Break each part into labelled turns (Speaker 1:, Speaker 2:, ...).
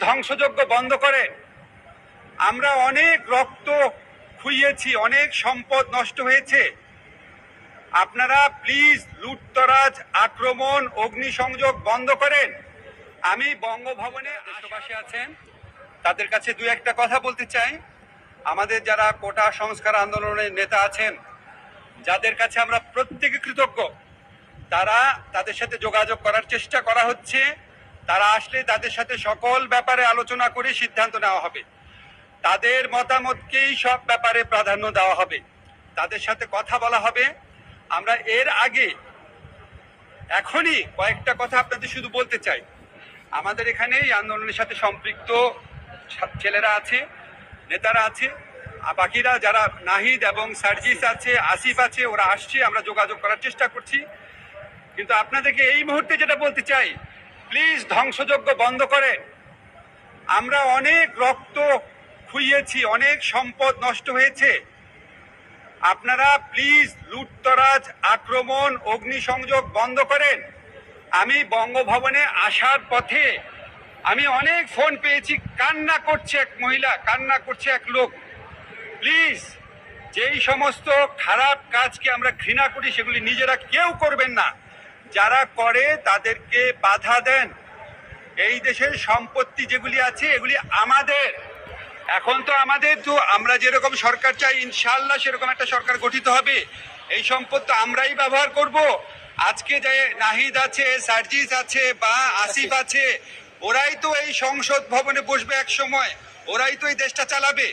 Speaker 1: ধ্বংসযজ্ঞ বন্ধ করেন। আমরা অনেক রক্ত খুইয়েছি, অনেক সম্পদ নষ্ট হয়েছে। আপনারা প্লিজ লুটতরাজ, আক্রমণ, অগ্নিসংযোগ বন্ধ করেন। আমি বঙ্গভবনে আশেপাশে আছেন তাদের কাছে দু একটা কথা বলতে চাই। আমাদের যারা কোটা সংস্কার আন্দোলনের নেতা আছেন, যাদের কাছে আমরা প্রত্যেকে কৃতজ্ঞ, তাদের সাথে যোগাযোগ করার চেষ্টা করা হচ্ছে। তারা আসলে তাদের সাথে সকল ব্যাপারে আলোচনা করে সিদ্ধান্ত নেওয়া হবে। তাদের মতামতকেই সব ব্যাপারে প্রাধান্য দেওয়া হবে, তাদের সাথে কথা বলা হবে। আমরা এর আগে এখনই কয়েকটা কথা আপনাদের শুধু বলতে চাই। আমাদের এখানে এই আন্দোলনের সাথে সম্পৃক্ত ছেলেরা আছে, নেতারা আছে, বাকিরা যারা নাহিদ এবং সার্জিস আছে, আসিফ আছে, ওরা আসছে, আমরা যোগাযোগ করার চেষ্টা করছি। কিন্তু আপনাদেরকে এই মুহূর্তে যেটা বলতে চাই, প্লিজ ধ্বংসযজ্ঞ বন্ধ করেন। আমরা অনেক রক্ত খুইয়েছি, অনেক সম্পদ নষ্ট হয়েছে। আপনারা প্লিজ লুটতরাজ, আক্রমণ, অগ্নিসংযোগ বন্ধ করেন। আমি বঙ্গভবনে আসার পথে আমি অনেক ফোন পেয়েছি, কান্না করছে এক মহিলা, কান্না করছে এক লোক। প্লিজ, যেই সমস্ত খারাপ কাজকে আমরা ঘৃণা করি সেগুলি নিজেরা কেউ করবেন না। যারা করে তাদেরকে বাধা দেন। এই দেশের সম্পত্তি যেগুলি আছে এগুলি আমাদের। এখন তো আমরা যেরকম সরকার চাই, ইনশাআল্লাহ সেরকম একটা সরকার গঠিত হবে। এই সম্পদ তো আমরাই ব্যবহার করব। আজকে যে নাহিদ আছে, সার্জিস আছে বা আসিফ আছে, ওরাই তো এই সংসদ ভবনে বসবে এক সময়, ওরাই তো এই দেশটা চালাবে।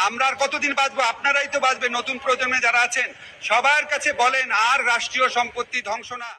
Speaker 1: আমরা আর কতদিন বাঁচবো? আপনারাই তো বাঁচবে। নতুন প্রজন্মে যারা আছেন সবার কাছে বলেন আর রাষ্ট্রীয় সম্পত্তি ধ্বংস না।